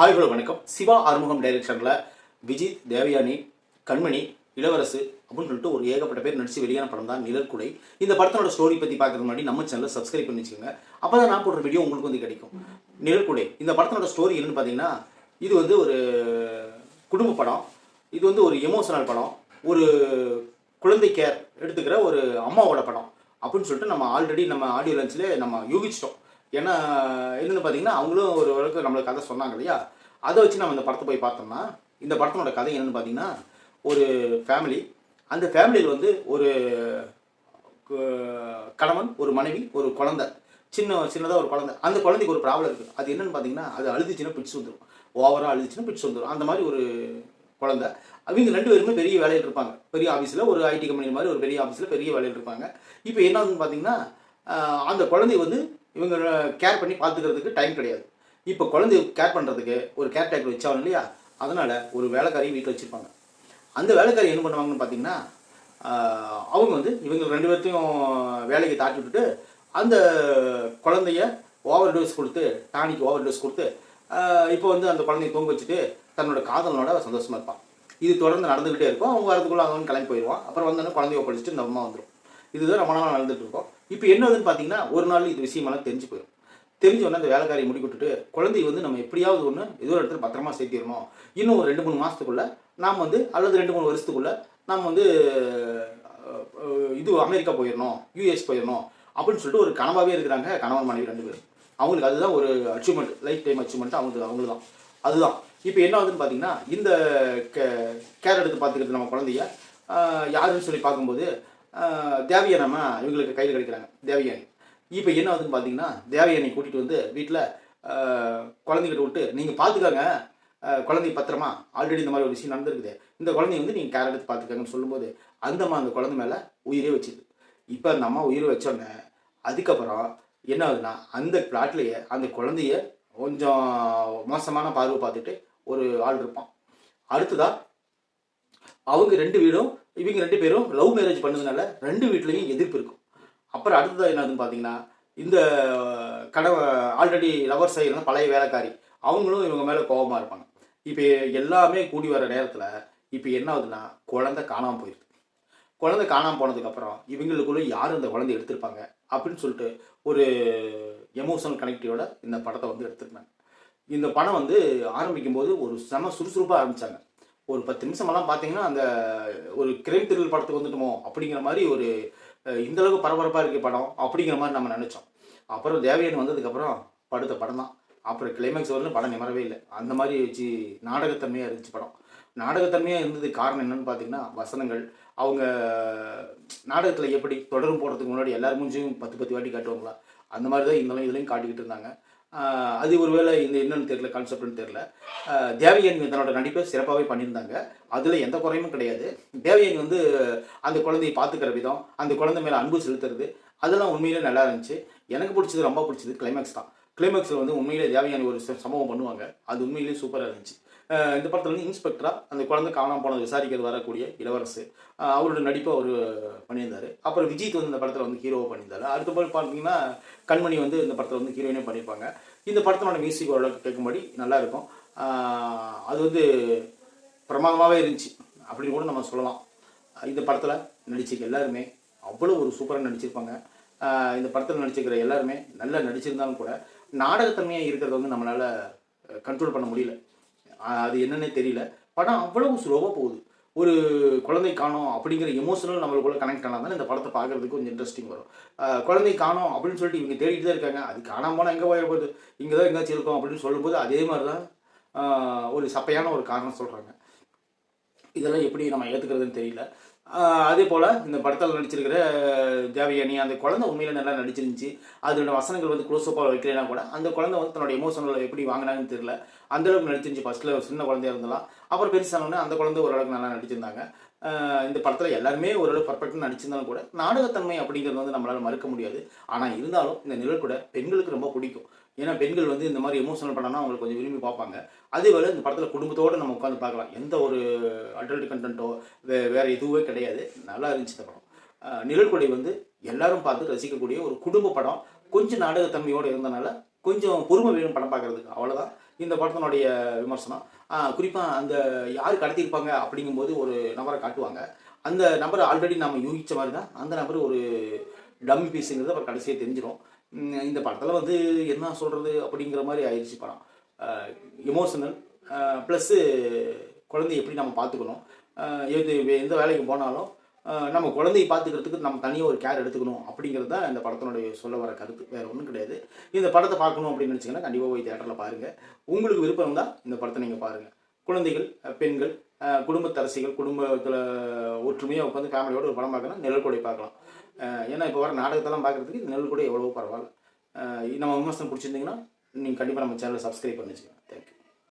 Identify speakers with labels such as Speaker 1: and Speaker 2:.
Speaker 1: Hi hello வணக்கம். சிவா ஆறுமுகம் டைரக்ஷனில் விஜித், தேவயானி, கண்மணி, இளவரசு அப்படின்னு சொல்லிட்டு ஒரு ஏகப்பட்ட பேர் நடித்து வெளியான படம் தான் நிழற்குடை. இந்த படத்தோட ஸ்டோரி பற்றி பார்க்கறதுக்கு முன்னாடி நம்ம சேனலில் சப்ஸ்கிரைப் பண்ணி வச்சுக்கோங்க. அப்போ தான் நான் போடுற வீடியோ உங்களுக்கு வந்து கிடைக்கும். நிழற்குடை இந்த படத்தோட ஸ்டோரி என்னன்னு பார்த்தீங்கன்னா, இது வந்து ஒரு குடும்ப படம். இது வந்து ஒரு எமோஷனல் படம். ஒரு குழந்தை கேர் எடுத்துக்கிற ஒரு அம்மாவோட படம் அப்படின்னு சொல்லிட்டு நம்ம ஆல்ரெடி நம்ம ஆடியோ லஞ்சில் நம்ம யூகிச்சிட்டோம். ஏன்னா என்னென்னு பார்த்தீங்கன்னா, அவங்களும் ஒரு அளவுக்கு நம்மளுக்கு கதை சொன்னாங்க இல்லையா, அதை வச்சு நம்ம இந்த படத்தை போய் பார்த்தோம்னா, இந்த படத்தினோட கதை என்னென்னு பார்த்தீங்கன்னா, ஒரு ஃபேமிலி. அந்த ஃபேமிலியில் வந்து ஒரு கணவன், ஒரு மனைவி, ஒரு குழந்தை, சின்னதாக ஒரு குழந்தை. அந்த குழந்தைக்கு ஒரு ப்ராப்ளம் இருக்குது. அது என்னென்னு பார்த்தீங்கன்னா, அது அழுதுச்சுன்னா பிட்ஸ் வந்துடும். ஓவராக அழுதுச்சுன்னா பிட்ஸ் வந்துடும். அந்த மாதிரி ஒரு குழந்தை. அவங்க 2 பேருமே பெரிய வேலையில் இருப்பாங்க. பெரிய ஆஃபீஸில், ஒரு ஐடி கம்பெனி மாதிரி ஒரு பெரிய ஆஃபீஸில் பெரிய வேலையில் இருப்பாங்க. இப்போ என்ன ஆகுதுன்னு பார்த்தீங்கன்னா, அந்த குழந்தை வந்து இவங்க கேர் பண்ணி பார்த்துக்கிறதுக்கு டைம் கிடையாது. இப்போ குழந்தைய கேர் பண்ணுறதுக்கு ஒரு கேர் டேக்கர் வச்சாலும் இல்லையா, அதனால் ஒரு வேலைக்காரியை வீட்டில் வச்சுருப்பாங்க. அந்த வேலைக்காரி என்ன பண்ணுவாங்கன்னு பார்த்தீங்கன்னா, அவங்க வந்து இவங்க 2 பேர்த்தையும் வேலைக்கு தாட்டி விட்டுட்டு அந்த குழந்தைய ஓவர் டோஸ் கொடுத்து, டானிக் ஓவர் டோஸ் கொடுத்து, இப்போ வந்து அந்த குழந்தைய தூங்க வச்சுட்டு தன்னோட காதலனோட சந்தோஷமாக இருப்பான். இது தொடர்ந்து நடந்துக்கிட்டே இருக்கும். அவங்க வரதுக்குள்ளே அவங்க கிளம்பி போயிடுவான். அப்புறம் வந்தோடனே குழந்தைய ஒப்படைச்சிட்டு இந்த அம்மா வந்துடும். இதுதான் ரொம்ப நாளாக நடந்துட்டு இருக்கோம். இப்போ என்ன ஆகுதுன்னு பார்த்தீங்கன்னா, ஒரு நாள் இது விஷயமெல்லாம் தெரிஞ்சு போயிடும். தெரிஞ்ச உடனே அந்த வேலைக்காரியை முடி விட்டுட்டு, குழந்தைய வந்து நம்ம எப்படியாவது ஒன்று ஏதோ ஒரு இடத்துல பத்திரமா சேர்த்திடணும். இன்னும் ஒரு 2-3 மாதத்துக்குள்ளே நாம் வந்து, அல்லது 2-3 வருஷத்துக்குள்ளே நாம் வந்து இது அமெரிக்கா போயிடணும், யூஎஸ் போயிடணும் அப்படின்னு சொல்லிட்டு ஒரு கனவாகவே இருக்கிறாங்க கணவன் மனைவி 2 பேரும். அவங்களுக்கு அதுதான் ஒரு அச்சீவ்மெண்ட், லைஃப் டைம் அச்சீவ்மெண்ட் அவங்களுக்கு தான். அதுதான் இப்போ என்ன ஆகுதுன்னு பார்த்தீங்கன்னா, இந்த கேர் எடுத்து பார்த்துக்கிறது நம்ம குழந்தைய யாருன்னு சொல்லி பார்க்கும்போது தேவயானம்மா இவங்களுக்கு கையில் கிடைக்கிறாங்க. தேவயானி. இப்போ என்ன ஆகுதுன்னு பார்த்தீங்கன்னா, தேவயானி கூட்டிகிட்டு வந்து வீட்டில் குழந்தைகிட்ட விட்டு, நீங்கள் பார்த்துக்காங்க குழந்தை பத்திரமா, ஆல்ரெடி இந்த மாதிரி ஒரு விஷயம் நடந்திருக்குது, இந்த குழந்தைய வந்து நீங்கள் கேர் எடுத்து பார்த்துக்காங்கன்னு சொல்லும்போது அந்த அம்மா அந்த குழந்தை மேலே உயிரே வச்சுது. இப்போ அந்த அம்மா உயிரை வச்சோடனே அதுக்கப்புறம் என்ன ஆகுதுன்னா, அந்த பிளாட்லேயே அந்த குழந்தைய கொஞ்சம் மோசமான பார்வை பார்த்துட்டு ஒரு ஆள் இருப்பான். அடுத்ததாக அவங்க 2 வீடும், இவங்க 2 பேரும் லவ் மேரேஜ் பண்ணதுனால 2 வீட்லேயும் எதிர்ப்பு இருக்கும். அப்புறம் அடுத்ததாக என்னதுன்னு பார்த்தீங்கன்னா, இந்த ஆல்ரெடி லவர்ஸ் ஆகிருந்த பழைய வேலைக்காரி அவங்களும் இவங்க மேலே கோபமாக இருப்பாங்க. இப்போ எல்லாமே கூடி வர நேரத்தில் இப்போ என்ன ஆகுதுன்னா, குழந்தை காணாமல் போயிடுது. குழந்தை காணாமல் போனதுக்கப்புறம் இவங்களுக்குள்ள யார் இந்த குழந்தை எடுத்திருப்பாங்க அப்படின்னு சொல்லிட்டு ஒரு எமோஷனல் கனெக்டிவோட இந்த படத்தை வந்து எடுத்துருந்தாங்க. இந்த படம் வந்து ஆரம்பிக்கும் போது ஒரு செம சுறுசுறுப்பாக ஆரம்பித்தாங்க. ஒரு 10 நிமிஷமெல்லாம் பார்த்தீங்கன்னா, அந்த ஒரு கிரைம் த்ரில்லர் படத்துக்கு வந்துட்டோமோ அப்படிங்கிற மாதிரி ஒரு இந்தளவுக்கு பரபரப்பாக இருக்க படம் அப்படிங்கிற மாதிரி நம்ம நினச்சோம். அப்புறம் தேவயானி வந்ததுக்கப்புறம் படுத்த படம் தான். அப்புறம் கிளைமேக்ஸ் வரலும் படம் நிமரவே இல்லை. அந்த மாதிரி வச்சு நாடகத்தன்மையாக இருந்துச்சு படம். நாடகத்தன்மையாக இருந்ததுக்கு காரணம் என்னென்னு பார்த்தீங்கன்னா, வசனங்கள். அவங்க நாடகத்தில் எப்படி தொடரும் போடுறதுக்கு முன்னாடி எல்லாரும் மூஞ்சியும் 10 வாட்டி காட்டுவாங்களா, அந்த மாதிரி தான் இந்த இதுலையும் காட்டிக்கிட்டு இருந்தாங்க. அது ஒருவேளை இந்த என்னன்னு தெரியல, கான்செப்ட்னு தெரியல. தேவயானி தன்னோட நடிப்பை சிறப்பாகவே பண்ணியிருந்தாங்க. அதில் எந்த குறையும் கிடையாது. தேவயானி வந்து அந்த குழந்தையை பார்த்துக்கிற விதம், அந்த குழந்தை மேலே அன்பு செலுத்துறது, அதெல்லாம் உண்மையிலே நல்லா இருந்துச்சு. எனக்கு பிடிச்சது, ரொம்ப பிடிச்சது கிளைமேக்ஸ் தான். கிளைமேக்ஸில் வந்து உண்மையிலே தேவயானி ஒரு சம்பவம் பண்ணுவாங்க. அது உண்மையிலேயே சூப்பராக இருந்துச்சு. இந்த படத்தில் வந்து இன்ஸ்பெக்டராக அந்த குழந்தை காணாமல் போனது விசாரிக்கிறது வரக்கூடிய இளவரசு, அவரோட நடிப்பை அவர் பண்ணியிருந்தார். அப்புறம் விஜித் வந்து இந்த படத்தில் வந்து ஹீரோவை பண்ணியிருந்தார். அடுத்த படம் பார்த்தீங்கன்னா, கண்மணி வந்து இந்த படத்தில் வந்து ஹீரோயினே பண்ணியிருப்பாங்க. இந்த படத்தினோட மியூசிக் ஓரளவுக்கு கேட்கும்படி நல்லாயிருக்கும். அது வந்து பிரமாதமாகவே இருந்துச்சு அப்படின்னு கூட நம்ம சொல்லலாம். இந்த படத்தில் நடிச்சிருக்க எல்லாருமே அவ்வளோ ஒரு சூப்பராக நடிச்சிருப்பாங்க. இந்த படத்தில் நடிச்சிருக்கிற எல்லாருமே நல்லா நடிச்சிருந்தாலும் கூட நாடகத்தன்மையாக இருக்கிறத வந்து நம்மளால் கண்ட்ரோல் பண்ண முடியல. அது என்னன்னே தெரியல. படம் அவ்வளவு ஸ்லோவாக போகுது. ஒரு குழந்தை காணோம் அப்படிங்கிற எமோஷனல் நம்மளுக்குள்ள கனெக்ட் ஆனால் தான் இந்த படத்தை பார்க்குறதுக்கு கொஞ்சம் இன்ட்ரெஸ்டிங் வரும். குழந்தை காணோம் அப்படின்னு சொல்லிட்டு இவங்க தேடிட்டு தான் இருக்காங்க. அது காணாமல் போனால் எங்கே போயிட போகுது, இங்கே தான் எங்கேயாச்சும் இருக்கும் அப்படின்னு சொல்லும்போது அதே மாதிரி தான் ஒரு சப்பையான ஒரு காரணம் சொல்கிறாங்க. இதெல்லாம் எப்படி நம்ம ஏற்றுக்கிறதுன்னு தெரியல. அதே போல் இந்த படத்தில் நடிச்சிருக்கிற தேவயானி, அந்த குழந்தை உண்மையில் நல்லா நடிச்சிருந்துச்சு. அதோட வசனங்கள் வந்து க்ளோஸ்அப்பாக வைக்கலைன்னா கூட அந்த குழந்தை வந்து தன்னோட எமோஷனல் எப்படி வாங்கினாங்கன்னு தெரியல. அந்தளவுக்கு நடிச்சிருந்துச்சு. ஃபஸ்ட்டில் ஒரு சின்ன குழந்தையாக இருந்தாலும், அப்புறம் பெருசானோடனே அந்த குழந்தை ஓரளவுக்கு நல்லா நடிச்சிருந்தாங்க. இந்த படத்தில் எல்லாருமே ஓரளவு பர்ஃபெக்டாக நடிச்சிருந்தாலும் கூட நாடகத்தன்மை அப்படிங்கிறது வந்து நம்மளால் மறுக்க முடியாது. ஆனால் இருந்தாலும் இந்த நிழற்குடை பெண்களுக்கு ரொம்ப பிடிக்கும். ஏன்னா பெண்கள் வந்து இந்த மாதிரி எமோஷனல் படம்னா அவங்களுக்கு கொஞ்சம் விரும்பி பார்ப்பாங்க. அதே வேளை இந்த படத்தில் குடும்பத்தோடு நம்ம உட்காந்து பார்க்கலாம். எந்த ஒரு அடல்ட் கண்டென்ட்டோ வேறு எதுவே கிடையாது. நல்லா இருந்துச்சு இந்த படம். நிழற்குடை வந்து எல்லாரும் பார்த்து ரசிக்கக்கூடிய ஒரு குடும்ப படம். கொஞ்சம் நாடகத்தன்மையோடு இருந்தனால கொஞ்சம் பொறுமை வேணும் படம் பார்க்குறதுக்கு. அவ்வளோதான். இந்த படத்தினுடைய விமர்சனம். குறிப்பாக அந்த யார் கடத்தியிருப்பாங்க அப்படிங்கும்போது ஒரு நபரை காட்டுவாங்க. அந்த நபரை ஆல்ரெடி நம்ம யூகித்த மாதிரி தான் அந்த நபர் ஒரு டம்மி பீஸுங்கிறது அப்புறம் கடைசியாக தெரிஞ்சிடும். இந்த படத்தில் வந்து என்ன சொல்கிறது அப்படிங்கிற மாதிரி ஆயிடுச்சு படம். எமோஷனல் ப்ளஸ்ஸு குழந்தைய எப்படி நம்ம பார்த்துக்கணும், எது எந்த வேலைக்கு போனாலும் நம்ம குழந்தையை பார்த்துக்கிறதுக்கு நம்ம தனியாக ஒரு கேர் எடுத்துக்கணும் அப்படிங்கிறது தான் இந்த படத்தினுடைய சொல்ல வர கருத்து. வேறு ஒன்றும் கிடையாது. இந்த படத்தை பார்க்கணும் அப்படின்னு நினச்சிங்கன்னா கண்டிப்பாக போய் தேட்டரில் பாருங்கள். உங்களுக்கு விருப்பம் இருந்தால் இந்த படத்தை நீங்கள் பாருங்கள். குழந்தைகள், பெண்கள், குடும்பத்தரசிகள், குடும்பத்தில் ஒற்றுமையாக உட்காந்து ஃபேமிலியோடு ஒரு படம் பார்க்கணும், நிழல் கொடை பார்க்கலாம். ஏன்னா இப்போ வர நாடகத்தெல்லாம் பார்க்குறதுக்கு இந்த நிழல் கொடை எவ்வளவோ பரவாயில்ல. நம்ம விமர்சனம் பிடிச்சிருந்தீங்கன்னா நீங்கள் கண்டிப்பாக நம்ம சேனலை சப்ஸ்கிரைப் பண்ணி வச்சுக்கோங்க.